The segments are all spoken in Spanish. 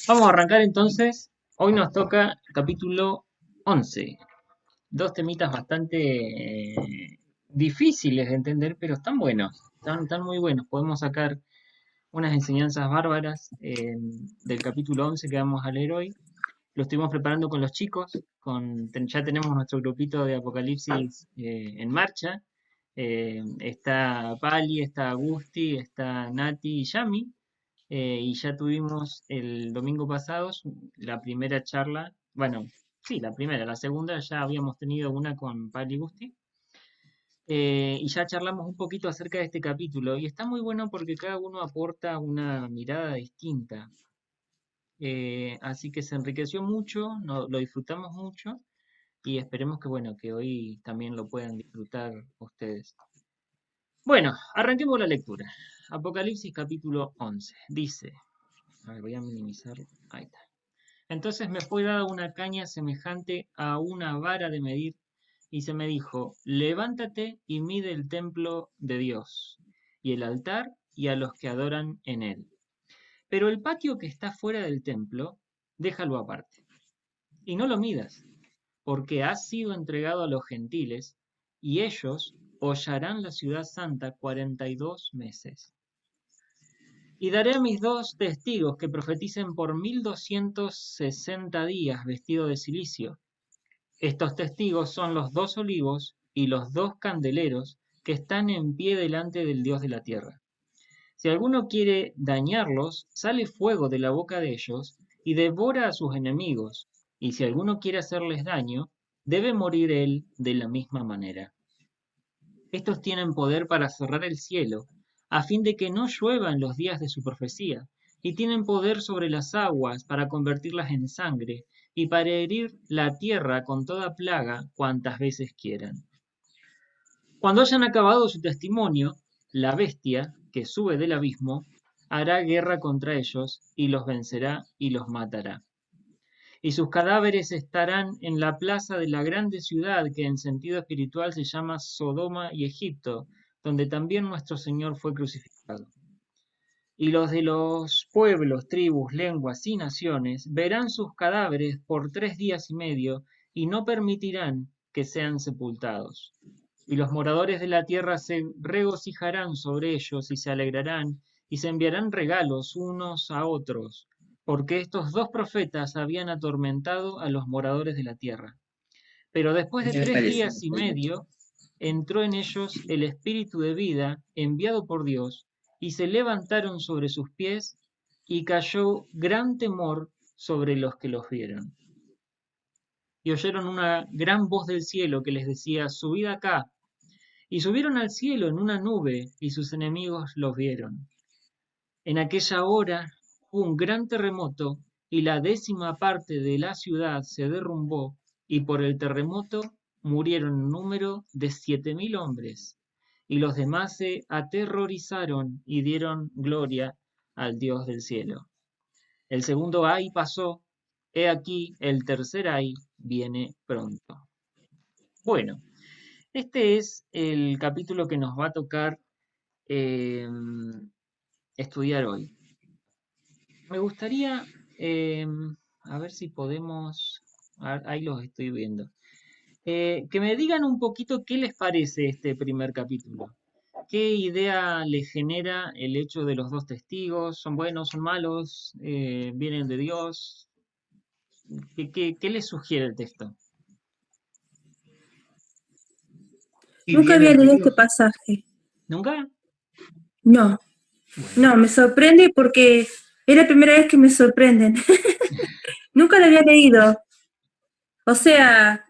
Vamos a arrancar entonces. Hoy nos toca capítulo 11. Dos temitas bastante difíciles de entender, pero están buenos. Están muy buenos. Podemos sacar unas enseñanzas bárbaras del capítulo 11 que vamos a leer hoy. Lo estuvimos preparando con los chicos. Ya tenemos nuestro grupito de Apocalipsis en marcha. Está Pali, está Agusti, está Nati y Yami. Y ya tuvimos el domingo pasado la primera charla, bueno, sí, la primera, la segunda ya habíamos tenido una con Pali Gusti, y ya charlamos un poquito acerca de este capítulo, y está muy bueno porque cada uno aporta una mirada distinta, así que se enriqueció mucho, lo disfrutamos mucho, y esperemos que, bueno, que hoy también lo puedan disfrutar ustedes. Bueno, arranquemos la lectura. Apocalipsis capítulo 11. Dice, a ver, voy a minimizarlo. Ahí está. Entonces me fue dada una caña semejante a una vara de medir, y se me dijo, levántate y mide el templo de Dios, y el altar, y a los que adoran en él. Pero el patio que está fuera del templo, déjalo aparte, y no lo midas, porque ha sido entregado a los gentiles, y ellos hollarán la ciudad santa 42 meses. Y daré a mis dos testigos que profeticen por 1260 días vestidos de cilicio. Estos testigos son los dos olivos y los dos candeleros que están en pie delante del Dios de la tierra. Si alguno quiere dañarlos, sale fuego de la boca de ellos y devora a sus enemigos. Y si alguno quiere hacerles daño, debe morir él de la misma manera. Estos tienen poder para cerrar el cielo, a fin de que no llueva en los días de su profecía, y tienen poder sobre las aguas para convertirlas en sangre, y para herir la tierra con toda plaga cuantas veces quieran. Cuando hayan acabado su testimonio, la bestia, que sube del abismo, hará guerra contra ellos, y los vencerá y los matará. Y sus cadáveres estarán en la plaza de la grande ciudad que en sentido espiritual se llama Sodoma y Egipto, donde también nuestro Señor fue crucificado. Y los de los pueblos, tribus, lenguas y naciones verán sus cadáveres por 3 días y medio y no permitirán que sean sepultados. Y los moradores de la tierra se regocijarán sobre ellos y se alegrarán y se enviarán regalos unos a otros, porque estos dos profetas habían atormentado a los moradores de la tierra. Pero después de ¿Qué me 3 días parece? y medio entró en ellos el espíritu de vida enviado por Dios, y se levantaron sobre sus pies, y cayó gran temor sobre los que los vieron. Y oyeron una gran voz del cielo que les decía, subid acá. Y subieron al cielo en una nube, y sus enemigos los vieron. En aquella hora hubo un gran terremoto, y la 10ª parte de la ciudad se derrumbó, y por el terremoto murieron en número de 7000 hombres. Y los demás se aterrorizaron y dieron gloria al Dios del cielo. El segundo ay pasó, he aquí el tercer ay viene pronto. Bueno, este es el capítulo que nos va a tocar eh, estudiar hoy. Me gustaría, eh, a ver si podemos, ahí los estoy viendo, que me digan un poquito qué les parece este primer capítulo. ¿Qué idea les genera el hecho de los dos testigos? ¿Son buenos, son malos? ¿Vienen de Dios? ¿Qué les sugiere el texto? Y Nunca había vienen de leído este Dios. pasaje. ¿Nunca? No, Bueno, no, me sorprende porque es la primera vez que me sorprenden. Nunca lo había leído. O sea,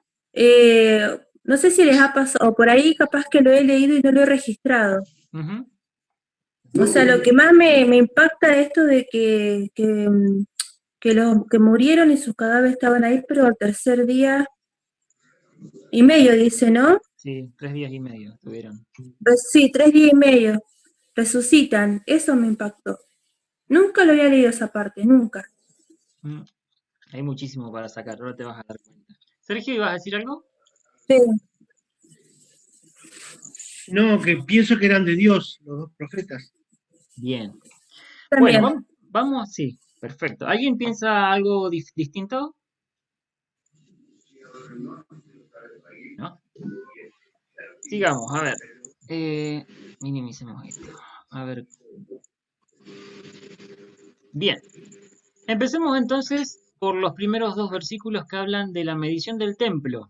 no sé si les ha pasado, o por ahí capaz que lo he leído y no lo he registrado. ujú, O sea, lo que más me impacta es esto de que los que murieron y sus cadáveres estaban ahí, pero al tercer día y medio, dice, ¿no? sí, 3 días y medio estuvieron. Pues sí, 3 días y medio. Resucitan. Eso me impactó. Nunca lo había leído esa parte, nunca. Mm, hay muchísimo para sacar, ahora te vas a dar cuenta. Sergio, ¿ibas a decir algo? Sí, No, que pienso que eran de Dios, los dos profetas. Bien. Bueno, también. vamos, sí. Perfecto. ¿Alguien piensa algo distinto? ¿No? Sigamos, a ver. Minimicemos esto. A ver. Bien. Empecemos entonces por los primeros dos versículos que hablan de la medición del templo.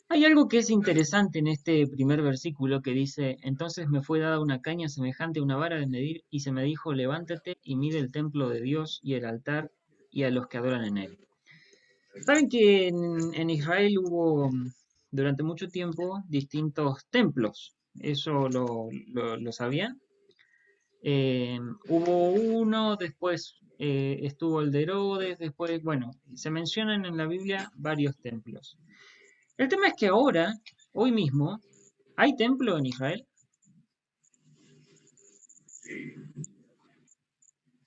Hay algo que es interesante en este primer versículo que dice, entonces me fue dada una caña semejante a una vara de medir y se me dijo, levántate y mide el templo de Dios y el altar y a los que adoran en él. Saben que en Israel hubo durante mucho tiempo distintos templos. ¿Eso lo sabían? Hubo uno, después estuvo el de Herodes, después, bueno, se mencionan en la Biblia varios templos. El tema es que ahora, hoy mismo, ¿hay templo en Israel?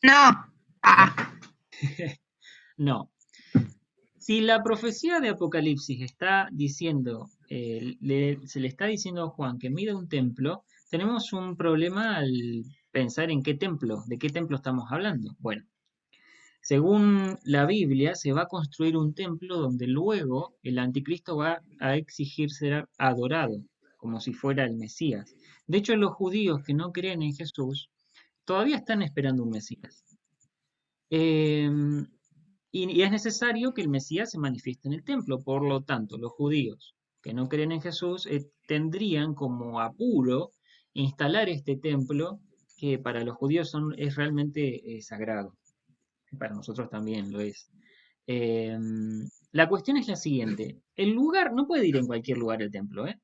No. Ah, No. Si la profecía de Apocalipsis está diciendo, se le está diciendo a Juan que mida un templo, tenemos un problema al pensar en qué templo, de qué templo estamos hablando. Bueno, según la Biblia, se va a construir un templo donde luego el anticristo va a exigir ser adorado, como si fuera el Mesías. De hecho, los judíos que no creen en Jesús todavía están esperando un Mesías. Em, y es necesario que el Mesías se manifieste en el templo. Por lo tanto, los judíos que no creen en Jesús tendrían como apuro instalar este templo que para los judíos es realmente sagrado. Para nosotros también lo es. La cuestión es la siguiente. El lugar, no puede ir en cualquier lugar el templo, ¿eh?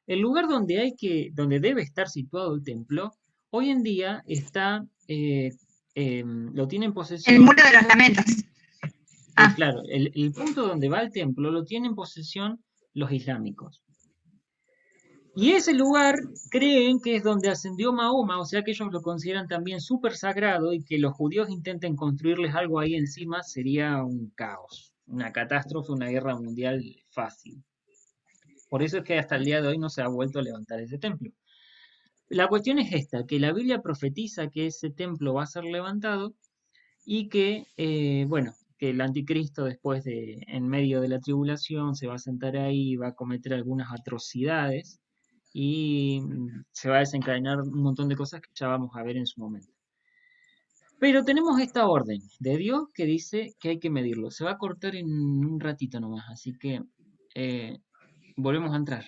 El lugar donde debe estar situado el templo, hoy en día está, lo tiene en el posesión. muro de los lamentos. Ah. Claro, el punto donde va el templo lo tienen en posesión los islámicos. Y ese lugar creen que es donde ascendió Mahoma, o sea que ellos lo consideran también súper sagrado y que los judíos intenten construirles algo ahí encima sería un caos, una catástrofe, una guerra mundial fácil. Por eso es que hasta el día de hoy no se ha vuelto a levantar ese templo. La cuestión es esta, que la Biblia profetiza que ese templo va a ser levantado y que, bueno, que el anticristo después en medio de la tribulación, se va a sentar ahí y va a cometer algunas atrocidades y se va a desencadenar un montón de cosas que ya vamos a ver en su momento. Pero tenemos esta orden de Dios que dice que hay que medirlo. Se va a cortar en un ratito nomás, así que volvemos a entrar.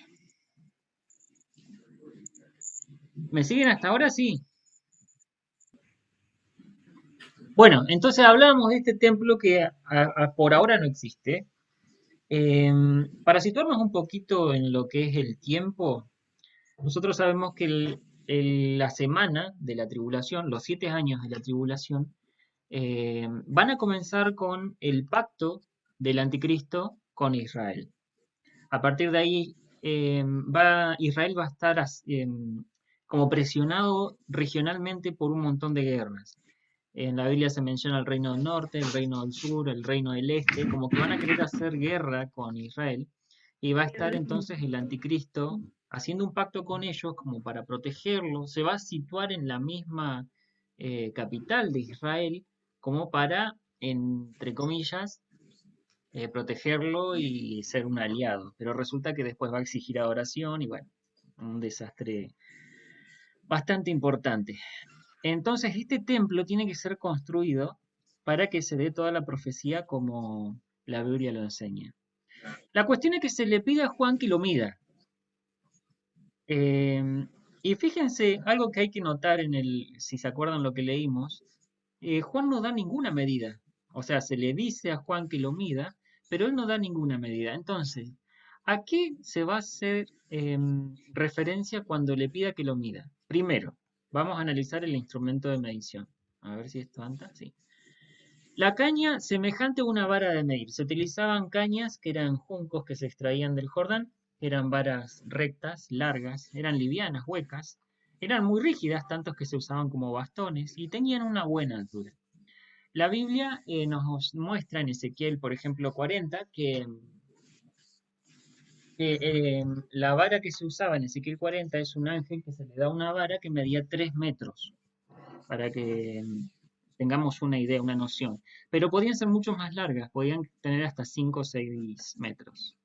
¿Me siguen hasta ahora? Sí. Bueno, entonces hablábamos de este templo que por ahora no existe. Para situarnos un poquito en lo que es el tiempo, nosotros sabemos que la semana de la tribulación, los 7 años de la tribulación, van a comenzar con el pacto del anticristo con Israel. A partir de ahí, Israel va a estar como presionado regionalmente por un montón de guerras. En la Biblia se menciona el reino del norte, el reino del sur, el reino del este, como que van a querer hacer guerra con Israel y va a estar entonces el anticristo haciendo un pacto con ellos como para protegerlo, se va a situar en la misma capital de Israel como para, entre comillas, protegerlo y ser un aliado. Pero resulta que después va a exigir adoración y bueno, un desastre bastante importante. Entonces, este templo tiene que ser construido para que se dé toda la profecía como la Biblia lo enseña. La cuestión es que se le pide a Juan que lo mida. Y fíjense, algo que hay que notar si se acuerdan lo que leímos, Juan no da ninguna medida. O sea, se le dice a Juan que lo mida, pero él no da ninguna medida. Entonces, ¿a qué se va a hacer referencia cuando le pida que lo mida? Primero, vamos a analizar el instrumento de medición. A ver si esto anda. Sí. La caña, semejante a una vara de medir. Se utilizaban cañas que eran juncos que se extraían del Jordán. Eran varas rectas, largas, eran livianas, huecas. Eran muy rígidas, tantos que se usaban como bastones y tenían una buena altura. La Biblia nos muestra en Ezequiel, por ejemplo, 40, que la vara que se usaba en Ezequiel 40 es un ángel que se le da una vara que medía 3 metros para que tengamos una idea, una noción. Pero podían ser mucho más largas, podían tener hasta 5 o 6 metros.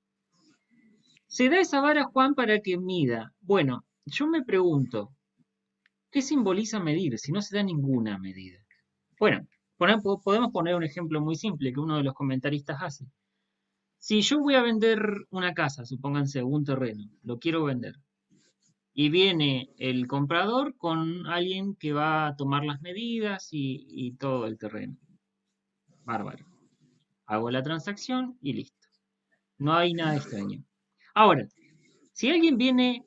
Se da esa vara a Juan para que mida. Bueno, yo me pregunto, ¿qué simboliza medir si no se da ninguna medida? Bueno, podemos poner un ejemplo muy simple que uno de los comentaristas hace. Si yo voy a vender una casa, supónganse un terreno, lo quiero vender, y viene el comprador con alguien que va a tomar las medidas y todo el terreno. Bárbaro. Hago la transacción y listo. No hay nada extraño. Ahora, si alguien viene,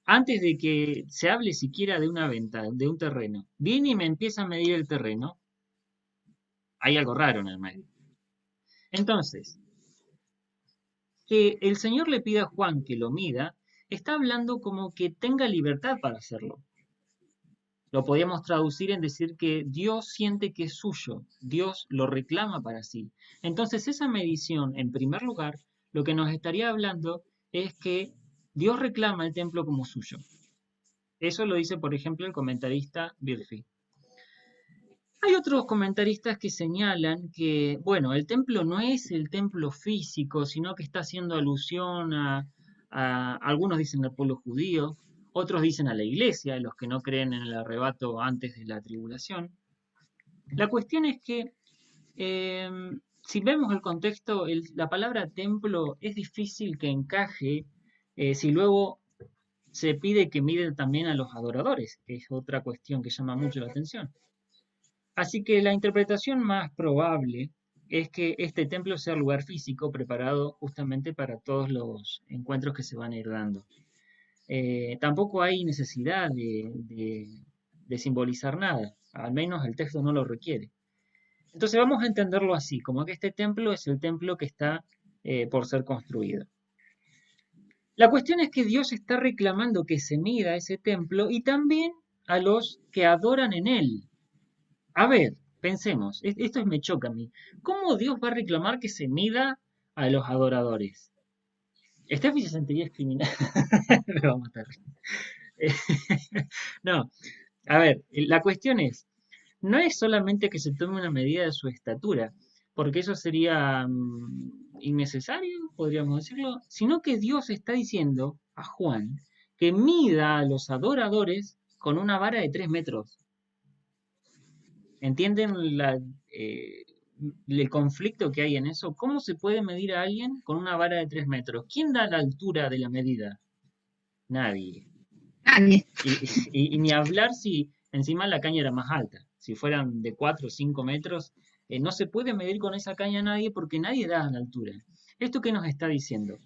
antes de que se hable siquiera de una venta, de un terreno, viene y me empieza a medir el terreno, hay algo raro en el medio. Entonces, que el Señor le pida a Juan que lo mida, está hablando como que tenga libertad para hacerlo. Lo podríamos traducir en decir que Dios siente que es suyo, Dios lo reclama para sí. Entonces esa medición, en primer lugar, lo que nos estaría hablando es que Dios reclama el templo como suyo. Eso lo dice, por ejemplo, el comentarista Birfi. Hay otros comentaristas que señalan que, bueno, el templo no es el templo físico, sino que está haciendo alusión algunos dicen al pueblo judío, otros dicen a la iglesia, los que no creen en el arrebato antes de la tribulación. La cuestión es que, si vemos el contexto, la palabra templo es difícil que encaje si luego se pide que miden también a los adoradores, que es otra cuestión que llama mucho la atención. Así que la interpretación más probable es que este templo sea lugar físico preparado justamente para todos los encuentros que se van a ir dando. Tampoco hay necesidad de simbolizar nada, al menos el texto no lo requiere. Entonces vamos a entenderlo así, como que este templo es el templo que está por ser construido. La cuestión es que Dios está reclamando que se mida ese templo y también a los que adoran en él. A ver, pensemos, esto me choca a mí. ¿Cómo Dios va a reclamar que se mida a los adoradores? Steffi se sentiría discriminada. Me va a matar. No, a ver, la cuestión es, no es solamente que se tome una medida de su estatura, porque eso sería innecesario, podríamos decirlo, sino que Dios está diciendo a Juan que mida a los adoradores con una vara de 3 metros. ¿Entienden el conflicto que hay en eso? ¿Cómo se puede medir a alguien con una vara de 3 metros? ¿Quién da la altura de la medida? Nadie. Nadie. Y ni hablar si encima la caña era más alta. Si fueran de 4 o 5 metros, no se puede medir con esa caña a nadie porque nadie da la altura. ¿Esto qué nos está diciendo?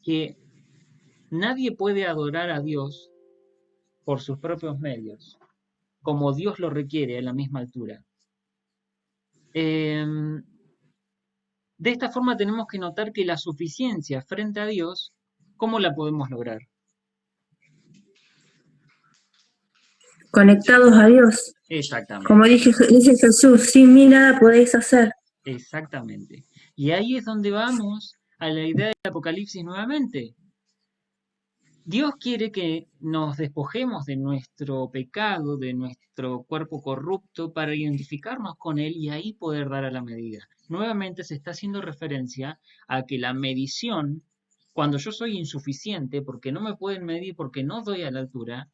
Que nadie puede adorar a Dios por sus propios medios, como Dios lo requiere a la misma altura. De esta forma tenemos que notar que la suficiencia frente a Dios, ¿cómo la podemos lograr? Conectados a Dios. Exactamente. Como dice Jesús, sin mí nada podéis hacer. Exactamente. Y ahí es donde vamos a la idea del Apocalipsis nuevamente. Dios quiere que nos despojemos de nuestro pecado, de nuestro cuerpo corrupto, para identificarnos con Él y ahí poder dar a la medida. Nuevamente se está haciendo referencia a que la medición, cuando yo soy insuficiente, porque no me pueden medir, porque no doy a la altura,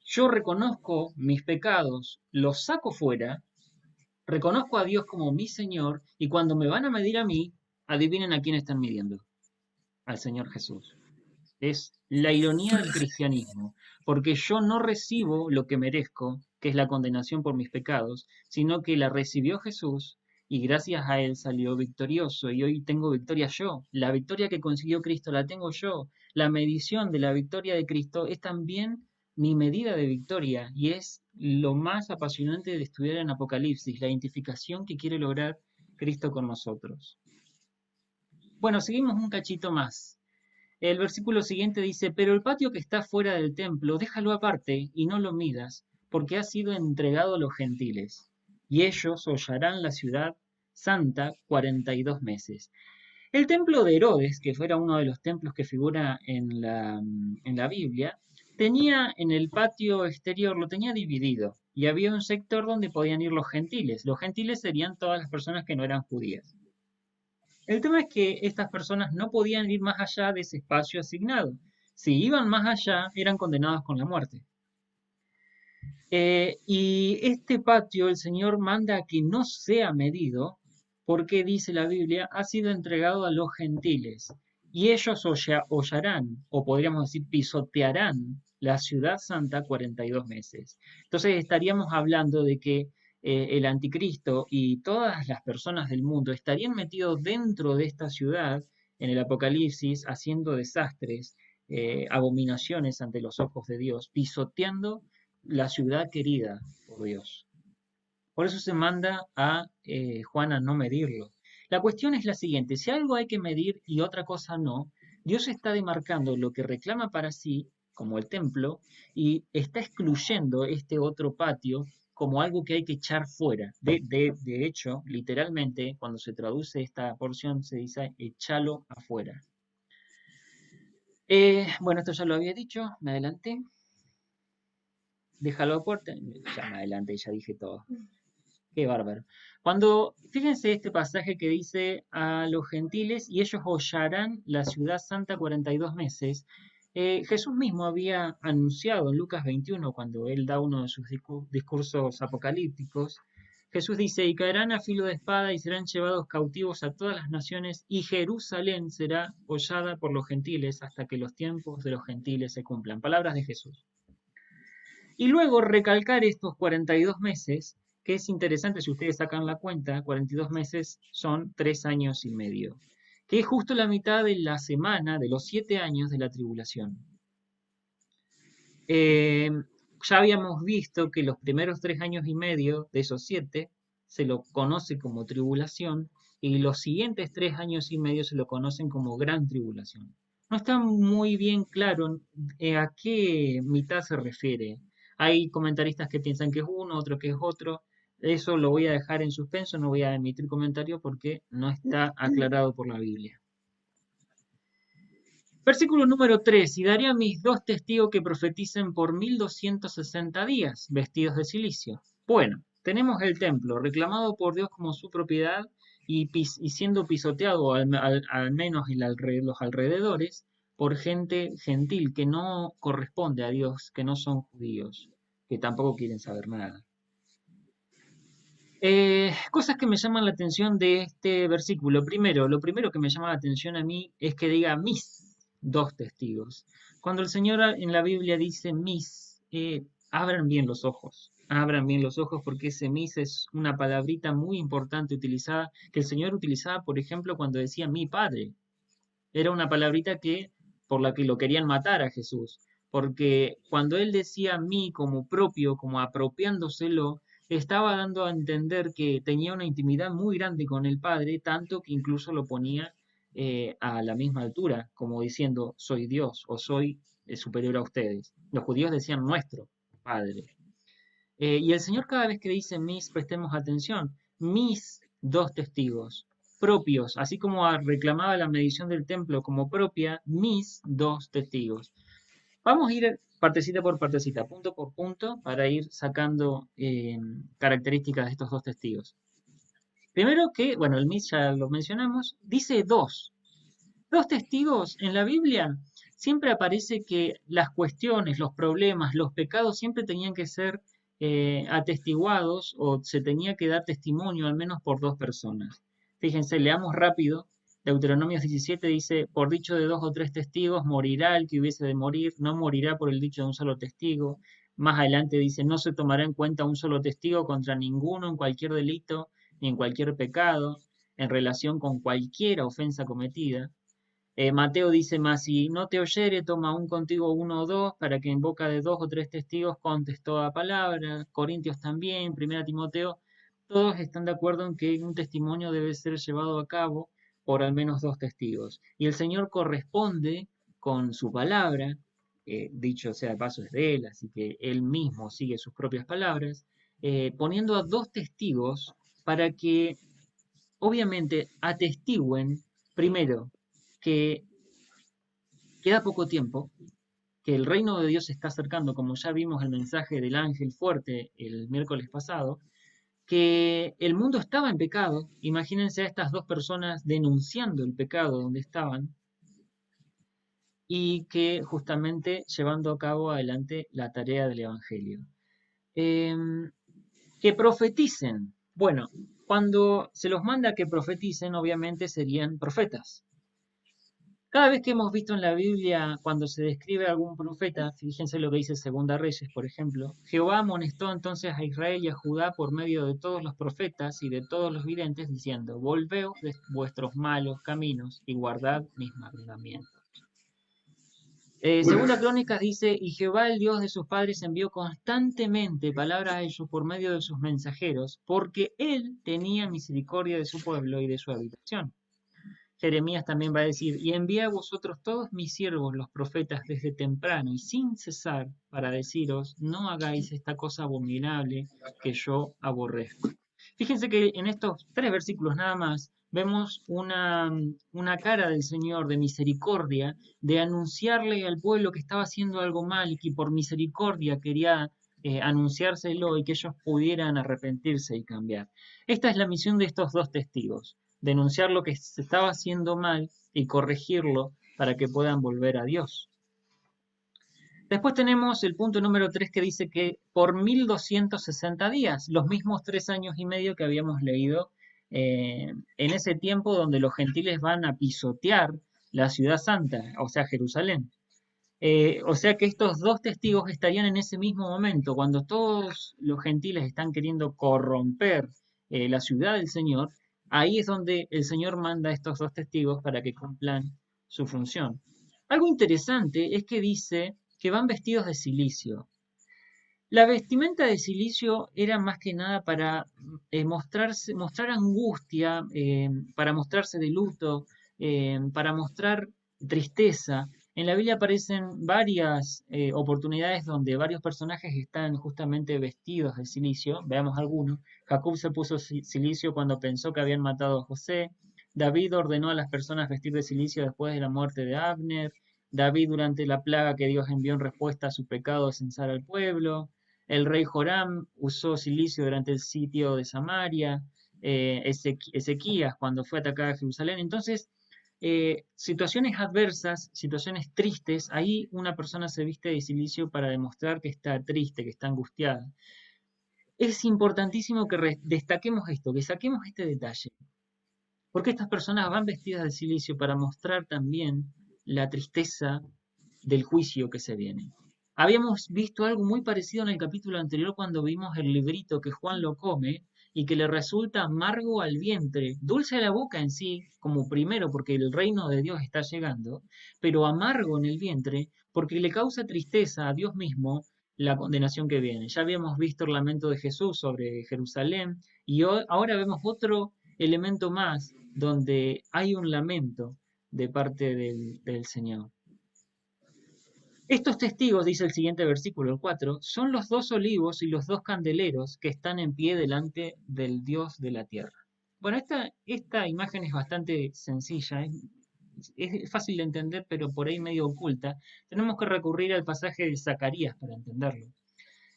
yo reconozco mis pecados, los saco fuera, reconozco a Dios como mi Señor y cuando me van a medir a mí, adivinen a quién están midiendo. Al Señor Jesús. Es la ironía del cristianismo, porque yo no recibo lo que merezco, que es la condenación por mis pecados, sino que la recibió Jesús y gracias a Él salió victorioso y hoy tengo victoria yo. La victoria que consiguió Cristo la tengo yo. La medición de la victoria de Cristo es también mi medida de victoria y es lo más apasionante de estudiar en Apocalipsis, la identificación que quiere lograr Cristo con nosotros. Bueno, seguimos un cachito más. El versículo siguiente dice, pero el patio que está fuera del templo, déjalo aparte y no lo midas, porque ha sido entregado a los gentiles, y ellos hollarán la ciudad santa 42 meses. El templo de Herodes, que fuera uno de los templos que figura en la Biblia, tenía en el patio exterior, lo tenía dividido, y había un sector donde podían ir los gentiles. Los gentiles serían todas las personas que no eran judías. El tema es que estas personas no podían ir más allá de ese espacio asignado. Si iban más allá, eran condenados con la muerte. Y este patio el Señor manda a que no sea medido, porque dice la Biblia, ha sido entregado a los gentiles, y ellos hollarán, o podríamos decir pisotearán, la ciudad santa 42 meses. Entonces estaríamos hablando de que el anticristo y todas las personas del mundo estarían metidos dentro de esta ciudad en el Apocalipsis, haciendo desastres, abominaciones ante los ojos de Dios, pisoteando la ciudad querida por Dios. Por eso se manda a Juan a no medirlo. La cuestión es la siguiente, si algo hay que medir y otra cosa no, Dios está demarcando lo que reclama para sí, como el templo, y está excluyendo este otro patio como algo que hay que echar fuera. De hecho, literalmente, cuando se traduce esta porción, se dice échalo afuera. Bueno, esto ya lo había dicho, me adelanté. Déjalo a puerta. Ya me adelanté, ya dije todo. Qué bárbaro. Fíjense este pasaje que dice a los gentiles y ellos hollarán la ciudad santa 42 meses. Jesús mismo había anunciado en Lucas 21, cuando él da uno de sus discursos apocalípticos, Jesús dice, y caerán a filo de espada y serán llevados cautivos a todas las naciones y Jerusalén será hollada por los gentiles hasta que los tiempos de los gentiles se cumplan. Palabras de Jesús. Y luego recalcar estos 42 meses, que es interesante si ustedes sacan la cuenta, 42 meses son 3 años y medio, que es justo la mitad de la semana de los 7 años de la tribulación. Ya habíamos visto que los primeros 3 años y medio de esos 7 se lo conoce como tribulación y los siguientes 3 años y medio se lo conocen como gran tribulación. No está muy bien claro a qué mitad se refiere. Hay comentaristas que piensan que es uno, otro que es otro. Eso lo voy a dejar en suspenso, no voy a emitir comentario porque no está aclarado por la Biblia. Versículo número 3. Y daré a mis 2 testigos que profeticen por 1260 días, vestidos de cilicio. Bueno, tenemos el templo reclamado por Dios como su propiedad y siendo pisoteado al menos en los alrededores por gente gentil que no corresponde a Dios, que no son judíos, que tampoco quieren saber nada. Cosas que me llaman la atención de este versículo. Primero, lo primero que me llama la atención a mí es que diga mis 2 testigos. Cuando el Señor en la Biblia dice mis, abran bien los ojos. Abran bien los ojos porque ese mis es una palabrita muy importante utilizada, que el Señor utilizaba, por ejemplo, cuando decía mi Padre. Era una palabrita por la que lo querían matar a Jesús. Porque cuando Él decía mí como propio, como apropiándoselo, estaba dando a entender que tenía una intimidad muy grande con el Padre, tanto que incluso lo ponía a la misma altura, como diciendo, soy Dios o soy superior a ustedes. Los judíos decían nuestro Padre. Y el Señor cada vez que dice mis, prestemos atención, mis 2 testigos propios, así como reclamaba la medición del templo como propia, mis 2 testigos. Vamos a ir partecita por partecita, punto por punto, para ir sacando características de estos 2 testigos. Primero que, bueno, el mis ya lo mencionamos, dice 2. 2 testigos en la Biblia siempre aparece que las cuestiones, los problemas, los pecados siempre tenían que ser atestiguados o se tenía que dar testimonio al menos por 2 personas. Fíjense, leamos rápido. Deuteronomio 17 dice, por dicho de 2 o 3 testigos morirá el que hubiese de morir, no morirá por el dicho de un solo testigo. Más adelante dice, no se tomará en cuenta un solo testigo contra ninguno en cualquier delito ni en cualquier pecado en relación con cualquier ofensa cometida. Mateo dice más, si no te oyere, toma un contigo 1 o 2, para que en boca de 2 o 3 testigos contes toda palabra. Corintios también, 1 Timoteo, todos están de acuerdo en que un testimonio debe ser llevado a cabo por al menos 2 testigos. Y el Señor corresponde con su palabra, dicho sea de paso es de Él, así que Él mismo sigue sus propias palabras, poniendo a 2 testigos para que obviamente atestiguen primero que queda poco tiempo, que el reino de Dios se está acercando, como ya vimos el mensaje del ángel fuerte el miércoles pasado, que el mundo estaba en pecado. Imagínense a estas dos personas denunciando el pecado donde estaban y que justamente llevando a cabo adelante la tarea del Evangelio. Que profeticen. Bueno, cuando se los manda que profeticen, obviamente serían profetas. Cada vez que hemos visto en la Biblia, cuando se describe a algún profeta, fíjense lo que dice Segunda Reyes, por ejemplo, Jehová amonestó entonces a Israel y a Judá por medio de todos los profetas y de todos los videntes, diciendo, volveos de vuestros malos caminos y guardad mis mandamientos. Segunda Crónicas dice, y Jehová el Dios de sus padres envió constantemente palabra a ellos por medio de sus mensajeros, porque él tenía misericordia de su pueblo y de su habitación. Jeremías también va a decir, y envié a vosotros todos mis siervos, los profetas, desde temprano y sin cesar, para deciros, no hagáis esta cosa abominable que yo aborrezco. Fíjense que en estos 3 versículos nada más, vemos una cara del Señor de misericordia, de anunciarle al pueblo que estaba haciendo algo mal y que por misericordia quería anunciárselo y que ellos pudieran arrepentirse y cambiar. Esta es la misión de estos 2 testigos. Denunciar lo que se estaba haciendo mal y corregirlo para que puedan volver a Dios. Después tenemos el punto número 3 que dice que por 1260 días, los mismos 3 años y medio que habíamos leído en ese tiempo donde los gentiles van a pisotear la ciudad santa, o sea, Jerusalén. O sea que estos 2 testigos estarían en ese mismo momento, cuando todos los gentiles están queriendo corromper la ciudad del Señor. Ahí es donde el Señor manda a estos 2 testigos para que cumplan su función. Algo interesante es que dice que van vestidos de cilicio. La vestimenta de cilicio era más que nada para mostrar angustia, para mostrarse de luto, para mostrar tristeza. En la Biblia aparecen varias oportunidades donde varios personajes están justamente vestidos de cilicio. Veamos algunos. Jacob se puso cilicio cuando pensó que habían matado a José. David ordenó a las personas vestir de cilicio después de la muerte de Abner. David durante la plaga que Dios envió en respuesta a su pecado de censar al pueblo. El rey Joram usó cilicio durante el sitio de Samaria. Ezequías cuando fue a atacar a Jerusalén. Entonces, situaciones adversas, situaciones tristes, ahí una persona se viste de cilicio para demostrar que está triste, que está angustiada. Es importantísimo que destaquemos esto, que saquemos este detalle, porque estas personas van vestidas de cilicio para mostrar también la tristeza del juicio que se viene. Habíamos visto algo muy parecido en el capítulo anterior cuando vimos el librito que Juan lo come y que le resulta amargo al vientre, dulce a la boca en sí, como primero porque el reino de Dios está llegando, pero amargo en el vientre porque le causa tristeza a Dios mismo la condenación que viene. Ya habíamos visto el lamento de Jesús sobre Jerusalén y ahora vemos otro elemento más donde hay un lamento de parte del Señor. Estos testigos, dice el siguiente versículo, el 4, son los 2 olivos y los 2 candeleros que están en pie delante del Dios de la tierra. Bueno, esta imagen es bastante sencilla, es fácil de entender, pero por ahí medio oculta. Tenemos que recurrir al pasaje de Zacarías para entenderlo.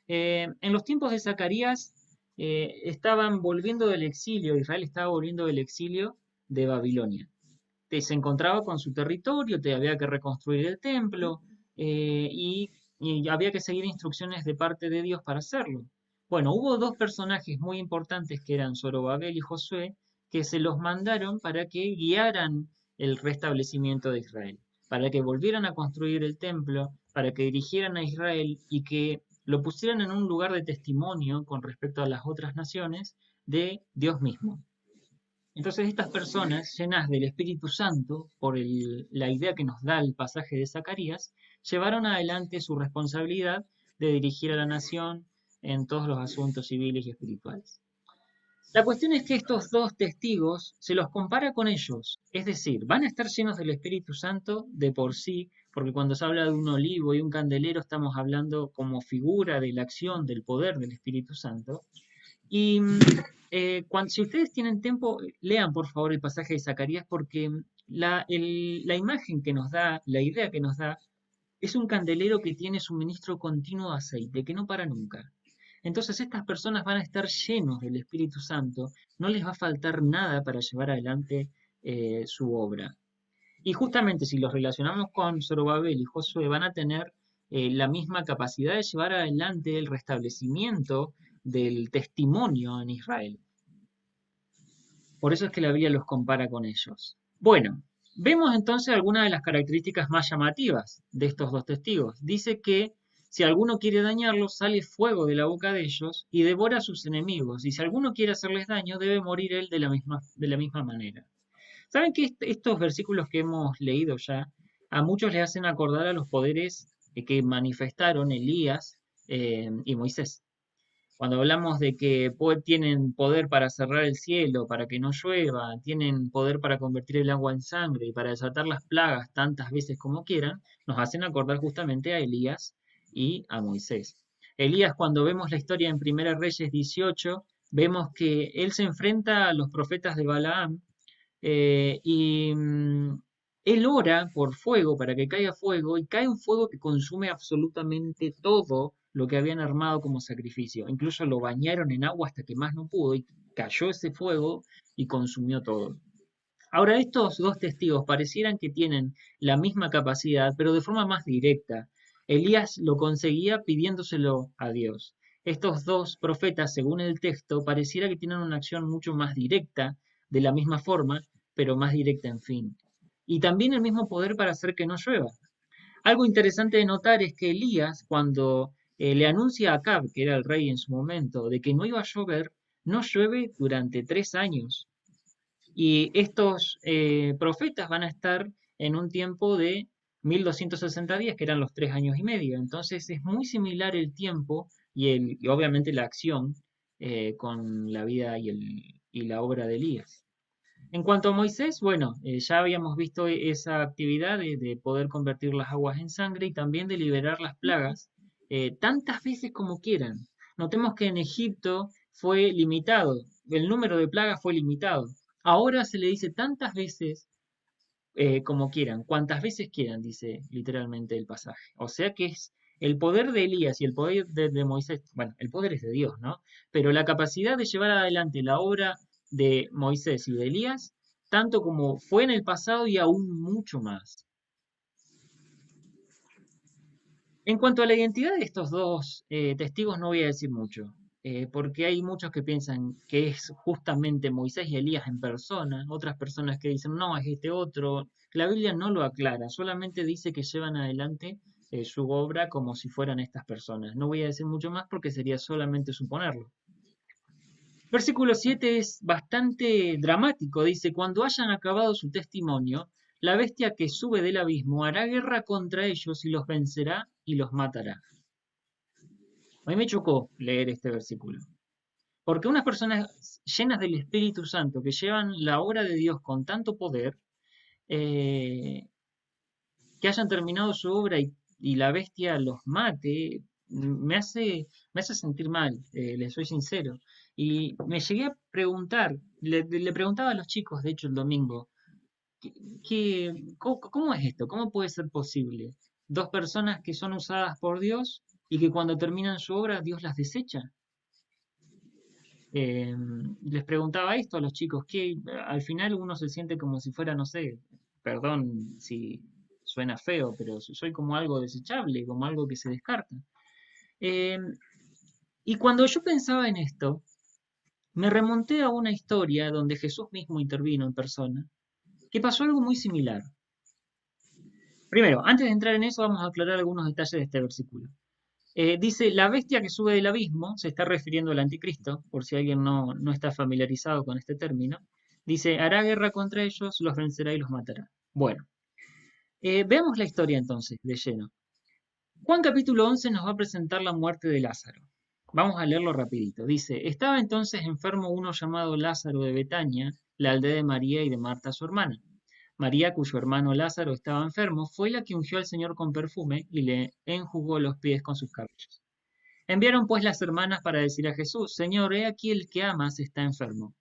En los tiempos de Zacarías estaban volviendo del exilio, Israel estaba volviendo del exilio de Babilonia. Se encontraba con su territorio, había que reconstruir el templo, y había que seguir instrucciones de parte de Dios para hacerlo. Bueno, hubo 2 personajes muy importantes que eran Zorobabel y Josué, que se los mandaron para que guiaran el restablecimiento de Israel, para que volvieran a construir el templo, para que dirigieran a Israel y que lo pusieran en un lugar de testimonio con respecto a las otras naciones de Dios mismo. Entonces estas personas, llenas del Espíritu Santo, por la idea que nos da el pasaje de Zacarías, llevaron adelante su responsabilidad de dirigir a la nación en todos los asuntos civiles y espirituales. La cuestión es que estos 2 testigos se los compara con ellos, es decir, van a estar llenos del Espíritu Santo de por sí, porque cuando se habla de un olivo y un candelero estamos hablando como figura de la acción, del poder del Espíritu Santo. Y si ustedes tienen tiempo, lean por favor el pasaje de Zacarías porque la imagen que nos da, la idea que nos da, Es un candelero que tiene suministro continuo de aceite, que no para nunca. Entonces estas personas van a estar llenos del Espíritu Santo, no les va a faltar nada para llevar adelante su obra. Y justamente si los relacionamos con Zorobabel y Josué, van a tener la misma capacidad de llevar adelante el restablecimiento del testimonio en Israel. Por eso es que la Biblia los compara con ellos. Bueno, vemos entonces algunas de las características más llamativas de estos dos testigos. Dice que si alguno quiere dañarlos, sale fuego de la boca de ellos y devora a sus enemigos. Y si alguno quiere hacerles daño, debe morir él de la misma manera. ¿Saben que estos versículos que hemos leído ya a muchos les hacen acordar a los poderes que manifestaron Elías y Moisés? Cuando hablamos de que tienen poder para cerrar el cielo, para que no llueva, tienen poder para convertir el agua en sangre y para desatar las plagas tantas veces como quieran, nos hacen acordar justamente a Elías y a Moisés. Elías, cuando vemos la historia en 1 Reyes 18, vemos que él se enfrenta a los profetas de Balaam y él ora por fuego, para que caiga fuego, y cae un fuego que consume absolutamente todo lo que habían armado como sacrificio. Incluso lo bañaron en agua hasta que más no pudo, y cayó ese fuego y consumió todo. Ahora, estos dos testigos parecieran que tienen la misma capacidad, pero de forma más directa. Elías lo conseguía pidiéndoselo a Dios. Estos dos profetas, según el texto, pareciera que tienen una acción mucho más directa, de la misma forma, pero más directa en fin. Y también el mismo poder para hacer que no llueva. Algo interesante de notar es que Elías, cuando le anuncia a Acab, que era el rey en su momento, de que no iba a llover, no llueve durante 3 años. Y estos profetas van a estar en un tiempo de 1260 días, que eran los 3 años y medio. Entonces es muy similar el tiempo y obviamente la acción con la vida y la obra de Elías. En cuanto a Moisés, bueno, ya habíamos visto esa actividad de poder convertir las aguas en sangre y también de liberar las plagas tantas veces como quieran. Notemos que en Egipto fue limitado, el número de plagas fue limitado. Ahora se le dice tantas veces como quieran, cuantas veces quieran, dice literalmente el pasaje. O sea que es el poder de Elías y el poder de Moisés, bueno, el poder es de Dios, ¿no? Pero la capacidad de llevar adelante la obra de Moisés y de Elías, tanto como fue en el pasado y aún mucho más. En cuanto a la identidad de estos dos testigos, no voy a decir mucho, porque hay muchos que piensan que es justamente Moisés y Elías en persona, otras personas que dicen, no, es este otro. La Biblia no lo aclara, solamente dice que llevan adelante su obra como si fueran estas personas. No voy a decir mucho más porque sería solamente suponerlo. Versículo 7 es bastante dramático, dice, cuando hayan acabado su testimonio, la bestia que sube del abismo hará guerra contra ellos y los vencerá y los matará. A mí me chocó leer este versículo, porque unas personas llenas del Espíritu Santo que llevan la obra de Dios con tanto poder, eh, que hayan terminado su obra y la bestia los mate, me hace sentir mal, les soy sincero. Y me llegué a preguntar, le preguntaba a los chicos, de hecho el domingo, ¿cómo es esto? ¿Cómo puede ser posible? Dos personas que son usadas por Dios y que cuando terminan su obra Dios las desecha. Les preguntaba esto a los chicos, que al final uno se siente como si fuera, no sé, perdón si suena feo, pero soy como algo desechable, como algo que se descarta. Eh, y cuando yo pensaba en esto, me remonté a una historia donde Jesús mismo intervino en persona, que pasó algo muy similar. Primero, antes de entrar en eso, vamos a aclarar algunos detalles de este versículo. Dice, la bestia que sube del abismo, se está refiriendo al anticristo, por si alguien no está familiarizado con este término. Dice, hará guerra contra ellos, los vencerá y los matará. Bueno, veamos la historia entonces, de lleno. Juan capítulo 11 nos va a presentar la muerte de Lázaro. Vamos a leerlo rapidito. Dice, estaba entonces enfermo uno llamado Lázaro de Betania, la aldea de María y de Marta su hermana. María, cuyo hermano Lázaro estaba enfermo, fue la que ungió al Señor con perfume y le enjugó los pies con sus cabellos. Enviaron pues las hermanas para decir a Jesús, Señor, he aquí el que amas está enfermo.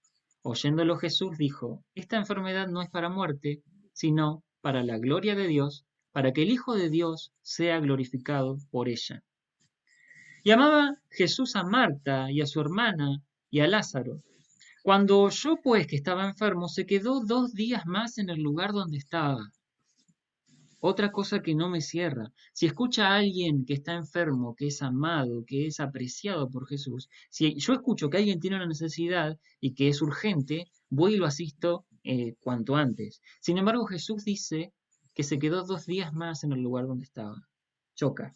Oyéndolo Jesús dijo, esta enfermedad no es para muerte, sino para la gloria de Dios, para que el Hijo de Dios sea glorificado por ella. Y amaba Jesús a Marta y a su hermana y a Lázaro. Cuando oyó pues que estaba enfermo, se quedó 2 días más en el lugar donde estaba. Otra cosa que no me cierra, si escucha a alguien que está enfermo, que es amado, que es apreciado por Jesús, si yo escucho que alguien tiene una necesidad y que es urgente, voy y lo asisto cuanto antes. Sin embargo, Jesús dice que se quedó 2 días más en el lugar donde estaba. Choca.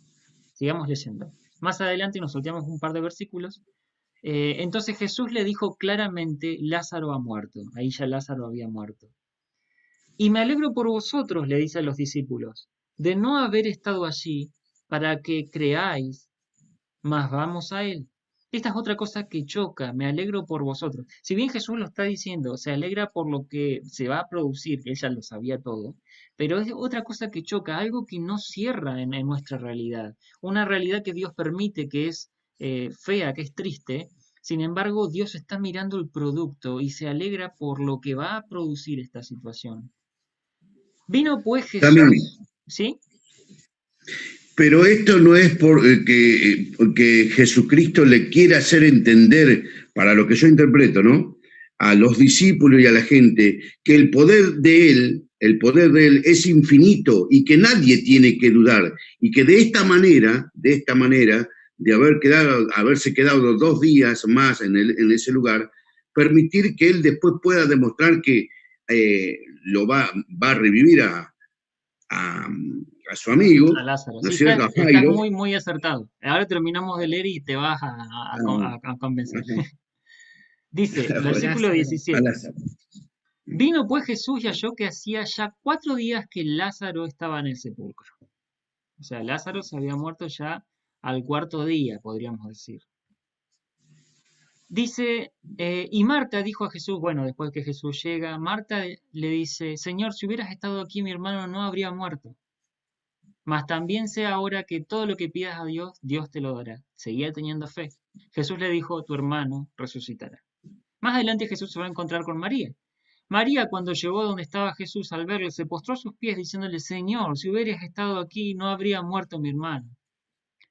Sigamos leyendo. Más adelante nos salteamos un par de versículos. Entonces Jesús le dijo claramente, Lázaro ha muerto. Ahí ya Lázaro había muerto. Y me alegro por vosotros, le dice a los discípulos, de no haber estado allí para que creáis, mas vamos a él. Esta es otra cosa que choca, me alegro por vosotros. Si bien Jesús lo está diciendo, se alegra por lo que se va a producir, que él ya lo sabía todo, pero es otra cosa que choca, algo que no cierra en nuestra realidad. Una realidad que Dios permite, que es fea, que es triste. Sin embargo, Dios está mirando el producto y se alegra por lo que va a producir esta situación. Vino pues También, Jesús, ¿sí? pero esto no es porque Jesucristo le quiera hacer entender, para lo que yo interpreto, ¿no? A los discípulos y a la gente, que el poder de Él es infinito y que nadie tiene que dudar. Y que de esta manera, de haberse quedado 2 días más en ese lugar, permitir que Él después pueda demostrar que lo va a revivir a su amigo, A Lázaro. ¿no Sí, es cierto? A estás Jairo. muy, muy acertado. Ahora terminamos de leer y te vas a convencer. Dice, versículo A 17. Lázaro. Vino pues Jesús y halló que hacía ya 4 días que Lázaro estaba en el sepulcro. O sea, Lázaro se había muerto ya al 4.º día, podríamos decir. Dice, y Marta dijo a Jesús, bueno, después que Jesús llega, Marta le dice, Señor, si hubieras estado aquí, mi hermano no habría muerto. Mas también sé ahora que todo lo que pidas a Dios, Dios te lo dará. Seguía teniendo fe. Jesús le dijo, tu hermano resucitará. Más adelante Jesús se va a encontrar con María. María, cuando llegó donde estaba Jesús, al verle, se postró a sus pies diciéndole, Señor, si hubieras estado aquí, no habría muerto mi hermano.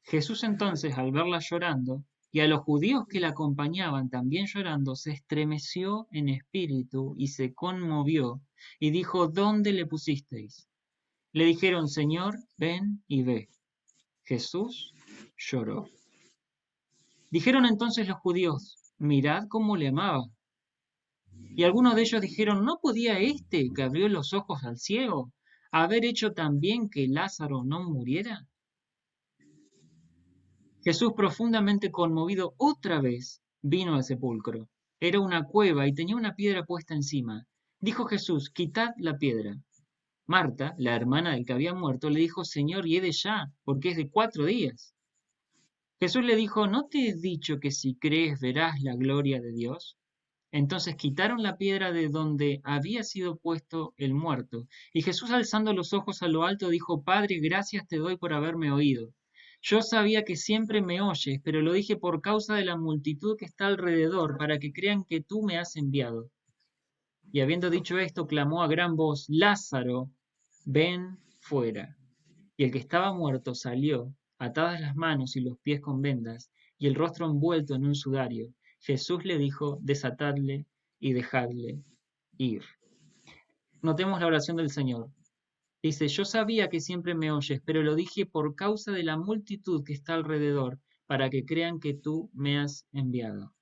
Jesús entonces, al verla llorando, y a los judíos que la acompañaban también llorando, se estremeció en espíritu y se conmovió, y dijo, ¿dónde le pusisteis? Le dijeron, Señor, ven y ve. Jesús lloró. Dijeron entonces los judíos, mirad cómo le amaba. Y algunos de ellos dijeron, ¿no podía éste que abrió los ojos al ciego haber hecho también que Lázaro no muriera? Jesús, profundamente conmovido, otra vez vino al sepulcro. Era una cueva y tenía una piedra puesta encima. Dijo Jesús, quitad la piedra. Marta, la hermana del que había muerto, le dijo, Señor, hiede ya, porque es de 4 días. Jesús le dijo, ¿no te he dicho que si crees verás la gloria de Dios? Entonces quitaron la piedra de donde había sido puesto el muerto. Y Jesús, alzando los ojos a lo alto, dijo, Padre, gracias te doy por haberme oído. Yo sabía que siempre me oyes, pero lo dije por causa de la multitud que está alrededor, para que crean que tú me has enviado. Y habiendo dicho esto, clamó a gran voz, Lázaro, ven fuera. Y el que estaba muerto salió, atadas las manos y los pies con vendas, y el rostro envuelto en un sudario. Jesús le dijo, desatadle y dejadle ir. Notemos la oración del Señor. Dice, yo sabía que siempre me oyes, pero lo dije por causa de la multitud que está alrededor, para que crean que tú me has enviado.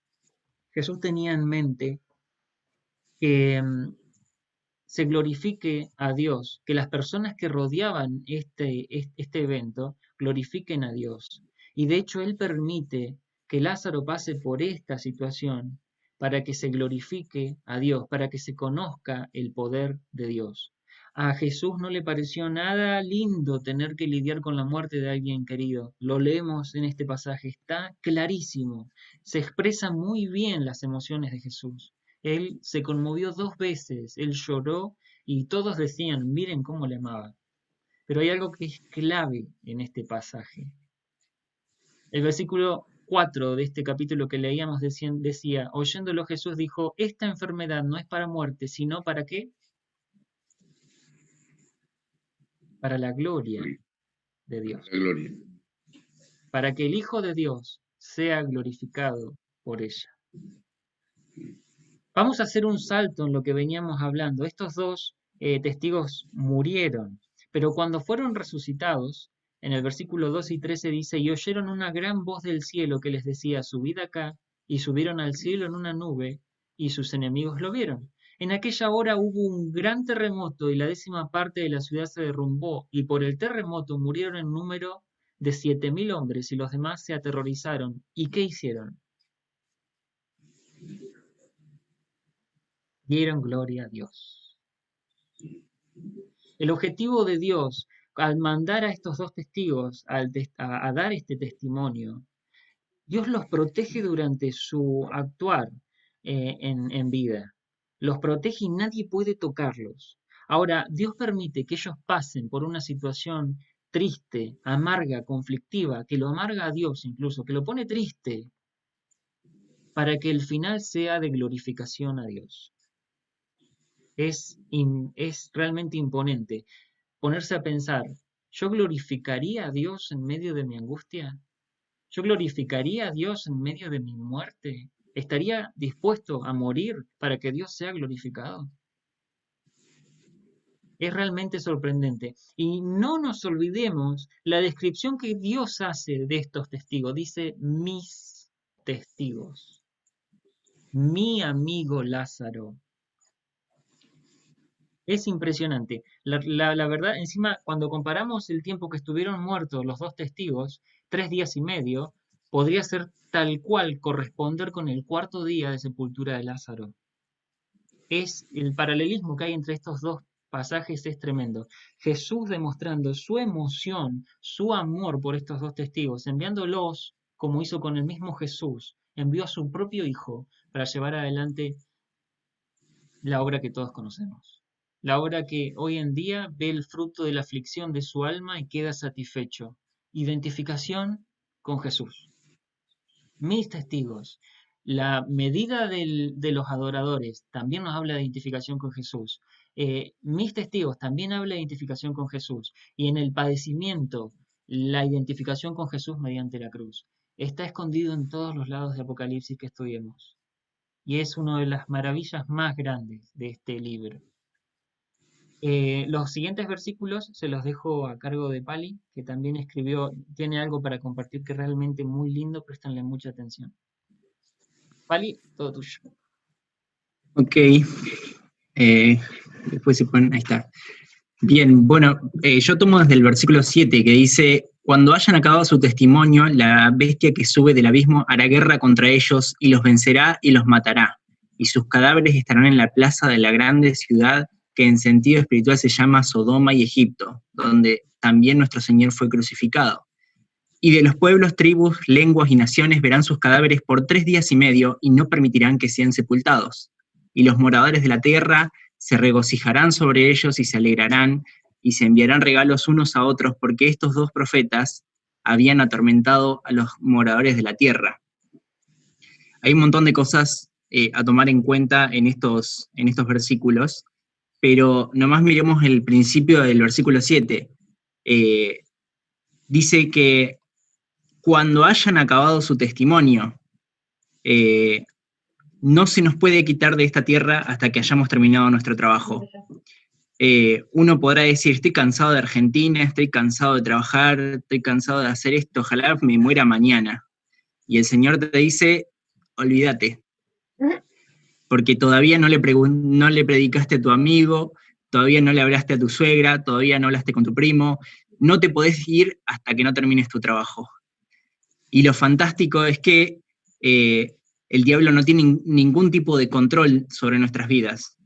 Jesús tenía en mente que se glorifique a Dios, que las personas que rodeaban este evento glorifiquen a Dios. Y de hecho Él permite que Lázaro pase por esta situación para que se glorifique a Dios, para que se conozca el poder de Dios. A Jesús no le pareció nada lindo tener que lidiar con la muerte de alguien querido. Lo leemos en este pasaje, está clarísimo. Se expresan muy bien las emociones de Jesús. Él se conmovió 2 veces, él lloró y todos decían, miren cómo le amaba. Pero hay algo que es clave en este pasaje. El versículo 4 de este capítulo que leíamos decía, oyéndolo Jesús dijo, esta enfermedad no es para muerte, sino para ¿qué? para la gloria de Dios, La gloria. para que el Hijo de Dios sea glorificado por ella. Vamos a hacer un salto en lo que veníamos hablando. Estos dos testigos murieron, pero cuando fueron resucitados, en el versículo 12 y 13 dice, y oyeron una gran voz del cielo que les decía, subid acá, y subieron al cielo en una nube, y sus enemigos lo vieron. En aquella hora hubo un gran terremoto, y la 10ª parte de la ciudad se derrumbó, y por el terremoto murieron en número de 7.000 hombres, y los demás se aterrorizaron. ¿Y qué hicieron? Dieron gloria a Dios. El objetivo de Dios, al mandar a estos dos testigos a dar este testimonio, Dios los protege durante su actuar en vida. Los protege y nadie puede tocarlos. Ahora, Dios permite que ellos pasen por una situación triste, amarga, conflictiva, que lo amarga a Dios incluso, que lo pone triste, para que el final sea de glorificación a Dios. Es realmente imponente ponerse a pensar, ¿yo glorificaría a Dios en medio de mi angustia? ¿Yo glorificaría a Dios en medio de mi muerte? ¿Estaría dispuesto a morir para que Dios sea glorificado? Es realmente sorprendente. Y no nos olvidemos la descripción que Dios hace de estos testigos. Dice, mis testigos, mi amigo Lázaro. Es impresionante. La verdad, encima, cuando comparamos el tiempo que estuvieron muertos los dos testigos, 3 días y medio, podría ser tal cual corresponder con el 4.º día de sepultura de Lázaro. El paralelismo que hay entre estos dos pasajes es tremendo. Jesús demostrando su emoción, su amor por estos dos testigos, enviándolos, como hizo con el mismo Jesús, envió a su propio Hijo para llevar adelante la obra que todos conocemos. La obra que hoy en día ve el fruto de la aflicción de su alma y queda satisfecho. Identificación con Jesús. Mis testigos. La medida de los adoradores también nos habla de identificación con Jesús. Mis testigos también habla de identificación con Jesús. Y en el padecimiento, la identificación con Jesús mediante la cruz. Está escondido en todos los lados de Apocalipsis que estudiemos. Y es una de las maravillas más grandes de este libro. Los siguientes versículos se los dejo a cargo de Pali, que también tiene algo para compartir que es realmente muy lindo, préstenle mucha atención. Pali, todo tuyo. Ok, después se ponen, ahí está. Bien, bueno, yo tomo desde el versículo 7 que dice, cuando hayan acabado su testimonio, la bestia que sube del abismo hará guerra contra ellos y los vencerá y los matará, y sus cadáveres estarán en la plaza de la grande ciudad que en sentido espiritual se llama Sodoma y Egipto, donde también nuestro Señor fue crucificado. Y de los pueblos, tribus, lenguas y naciones verán sus cadáveres por 3 días y medio y no permitirán que sean sepultados. Y los moradores de la tierra se regocijarán sobre ellos y se alegrarán y se enviarán regalos unos a otros porque estos dos profetas habían atormentado a los moradores de la tierra. Hay un montón de cosas a tomar en cuenta en estos versículos, pero nomás miremos el principio del versículo 7. Dice que cuando hayan acabado su testimonio, no se nos puede quitar de esta tierra hasta que hayamos terminado nuestro trabajo. Uno podrá decir, estoy cansado de Argentina, estoy cansado de trabajar, estoy cansado de hacer esto, ojalá me muera mañana. Y el Señor te dice, olvídate, porque todavía no le predicaste a tu amigo, todavía no le hablaste a tu suegra, todavía no hablaste con tu primo, no te podés ir hasta que no termines tu trabajo. Y lo fantástico es que el diablo no tiene ningún tipo de control sobre nuestras vidas.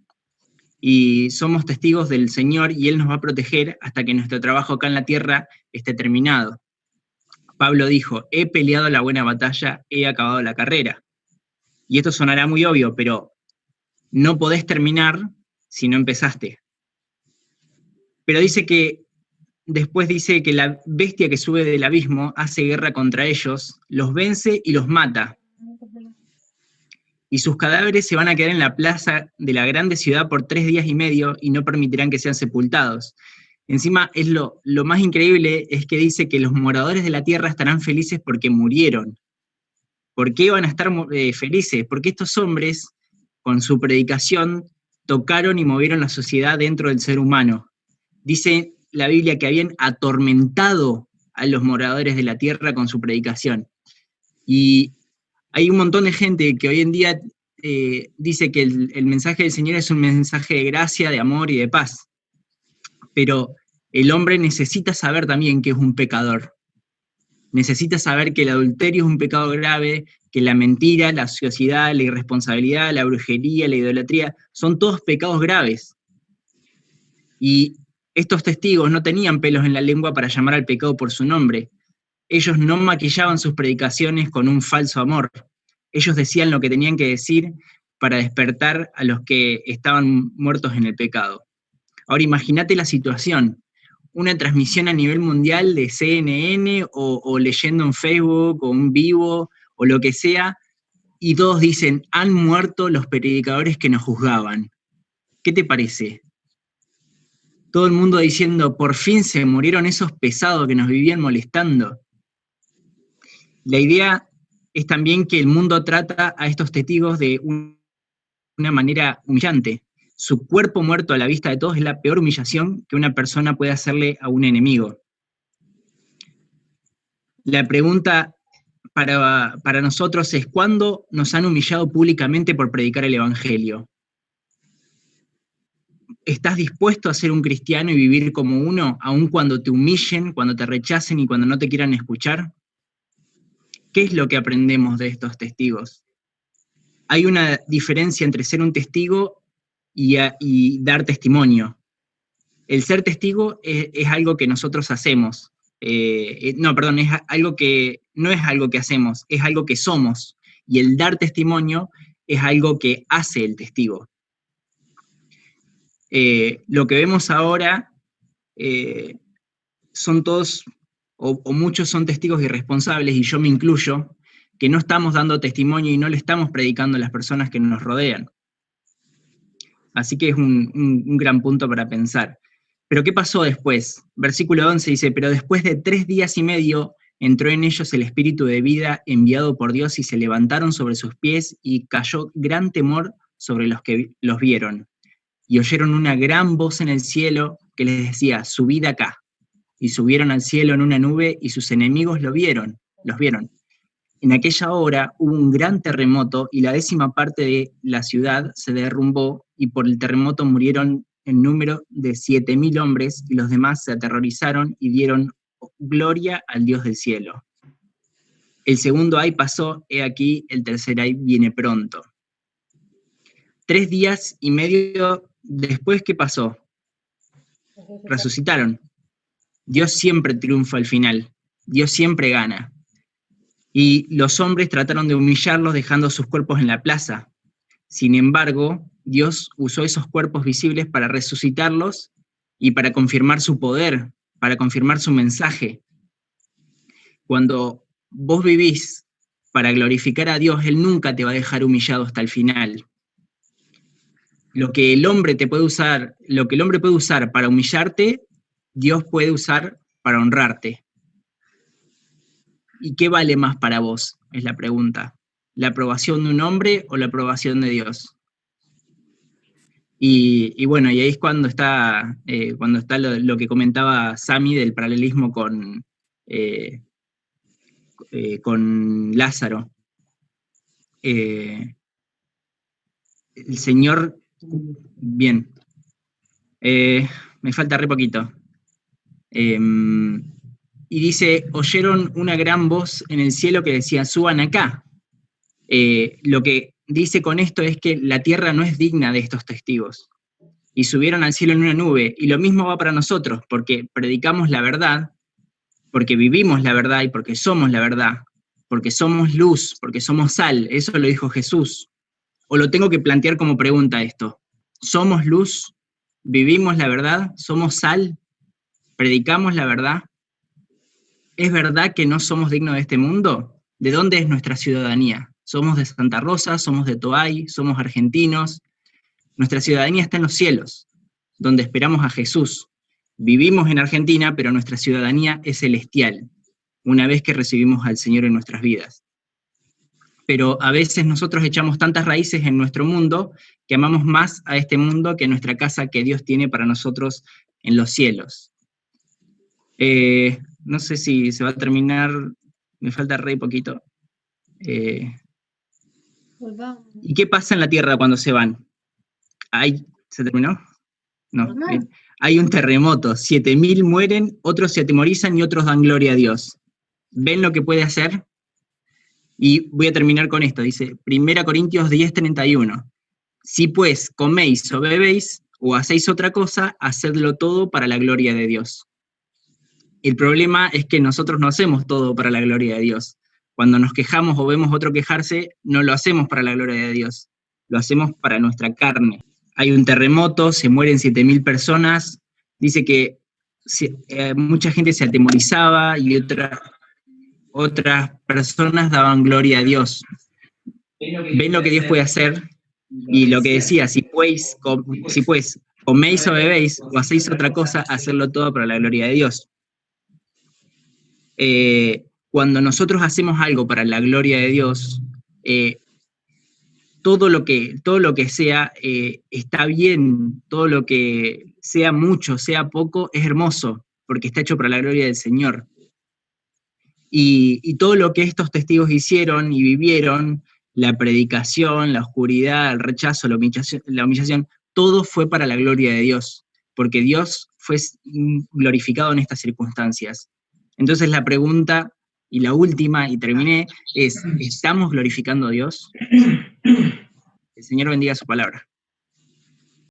Y somos testigos del Señor y Él nos va a proteger hasta que nuestro trabajo acá en la tierra esté terminado. Pablo dijo, he peleado la buena batalla, he acabado la carrera. Y esto sonará muy obvio, pero no podés terminar si no empezaste. Pero después dice que la bestia que sube del abismo hace guerra contra ellos, los vence y los mata. Y sus cadáveres se van a quedar en la plaza de la grande ciudad por 3 días y medio y no permitirán que sean sepultados. Encima, lo más increíble es que dice que los moradores de la tierra estarán felices porque murieron. ¿Por qué van a estar felices? Porque estos hombres, con su predicación, tocaron y movieron la sociedad dentro del ser humano. Dice la Biblia que habían atormentado a los moradores de la tierra con su predicación. Y hay un montón de gente que hoy en día dice que el mensaje del Señor es un mensaje de gracia, de amor y de paz. Pero el hombre necesita saber también que es un pecador. Necesita saber que el adulterio es un pecado grave, que la mentira, la ociosidad, la irresponsabilidad, la brujería, la idolatría, son todos pecados graves. Y estos testigos no tenían pelos en la lengua para llamar al pecado por su nombre. Ellos no maquillaban sus predicaciones con un falso amor. Ellos decían lo que tenían que decir para despertar a los que estaban muertos en el pecado. Ahora imagínate la situación, una transmisión a nivel mundial de CNN o leyendo en Facebook o un vivo o lo que sea, y todos dicen, han muerto los predicadores que nos juzgaban. ¿Qué te parece? Todo el mundo diciendo, por fin se murieron esos pesados que nos vivían molestando. La idea es también que el mundo trata a estos testigos de una manera humillante. Su cuerpo muerto a la vista de todos es la peor humillación que una persona puede hacerle a un enemigo. La pregunta para nosotros es, ¿cuándo nos han humillado públicamente por predicar el Evangelio? ¿Estás dispuesto a ser un cristiano y vivir como uno, aun cuando te humillen, cuando te rechacen y cuando no te quieran escuchar? ¿Qué es lo que aprendemos de estos testigos? Hay una diferencia entre ser un testigo y dar testimonio. El ser testigo es algo que nosotros hacemos. Es algo que no es algo que hacemos, es algo que somos. Y el dar testimonio es algo que hace el testigo. Lo que vemos ahora son todos, o muchos son testigos irresponsables, y yo me incluyo, que no estamos dando testimonio y no le estamos predicando a las personas que nos rodean. Así que es un gran punto para pensar. ¿Pero qué pasó después? Versículo 11 dice, pero después de 3 días y medio entró en ellos el espíritu de vida enviado por Dios y se levantaron sobre sus pies y cayó gran temor sobre los que los vieron. Y oyeron una gran voz en el cielo que les decía, subid acá. Y subieron al cielo en una nube y sus enemigos los vieron. En aquella hora hubo un gran terremoto y la 10ª parte de la ciudad se derrumbó y por el terremoto murieron en número de 7.000 hombres y los demás se aterrorizaron y dieron gloria al Dios del cielo. El segundo ay pasó, he aquí el tercer ay viene pronto. 3 días y medio después, ¿qué pasó? Resucitaron. Dios siempre triunfa al final. Dios siempre gana. Y los hombres trataron de humillarlos dejando sus cuerpos en la plaza. Sin embargo, Dios usó esos cuerpos visibles para resucitarlos y para confirmar su poder, para confirmar su mensaje. Cuando vos vivís para glorificar a Dios, Él nunca te va a dejar humillado hasta el final. Lo que el hombre puede usar para humillarte, Dios puede usar para honrarte. ¿Y qué vale más para vos? Es la pregunta. ¿La aprobación de un hombre o la aprobación de Dios? Y bueno, y ahí es cuando está lo que comentaba Sami del paralelismo con Lázaro. El Señor, bien, me falta re poquito. Y dice, oyeron una gran voz en el cielo que decía, suban acá. Lo que dice con esto es que la tierra no es digna de estos testigos. Y subieron al cielo en una nube. Y lo mismo va para nosotros, porque predicamos la verdad, porque vivimos la verdad y porque somos la verdad, porque somos luz, porque somos sal. Eso lo dijo Jesús. O lo tengo que plantear como pregunta esto. ¿Somos luz? ¿Vivimos la verdad? ¿Somos sal? ¿Predicamos la verdad? ¿Es verdad que no somos dignos de este mundo? ¿De dónde es nuestra ciudadanía? ¿Somos de Santa Rosa? ¿Somos de Toay? ¿Somos argentinos? Nuestra ciudadanía está en los cielos, donde esperamos a Jesús. Vivimos en Argentina, pero nuestra ciudadanía es celestial, una vez que recibimos al Señor en nuestras vidas. Pero a veces nosotros echamos tantas raíces en nuestro mundo que amamos más a este mundo que a nuestra casa que Dios tiene para nosotros en los cielos. No sé si se va a terminar, me falta re poquito. ¿Y qué pasa en la tierra cuando se van? ¿Se terminó? No. Bien. Hay un terremoto, 7.000 mueren, otros se atemorizan y otros dan gloria a Dios. ¿Ven lo que puede hacer? Y voy a terminar con esto, dice 1 Corintios 10:31. Si pues coméis o bebéis o hacéis otra cosa, hacedlo todo para la gloria de Dios. El problema es que nosotros no hacemos todo para la gloria de Dios. Cuando nos quejamos o vemos a otro quejarse, no lo hacemos para la gloria de Dios, lo hacemos para nuestra carne. Hay un terremoto, se mueren 7.000 personas, dice que mucha gente se atemorizaba y otras personas daban gloria a Dios. Ven lo que Dios puede hacer, y lo que decía, si pues coméis o bebéis o hacéis otra cosa, hacerlo todo para la gloria de Dios. Cuando nosotros hacemos algo para la gloria de Dios, todo lo que sea está bien, todo lo que sea mucho, sea poco, es hermoso, porque está hecho para la gloria del Señor. Y todo lo que estos testigos hicieron y vivieron, la predicación, la oscuridad, el rechazo, la humillación, todo fue para la gloria de Dios, porque Dios fue glorificado en estas circunstancias. Entonces la pregunta, y la última, y terminé, es, ¿estamos glorificando a Dios? El Señor bendiga su palabra.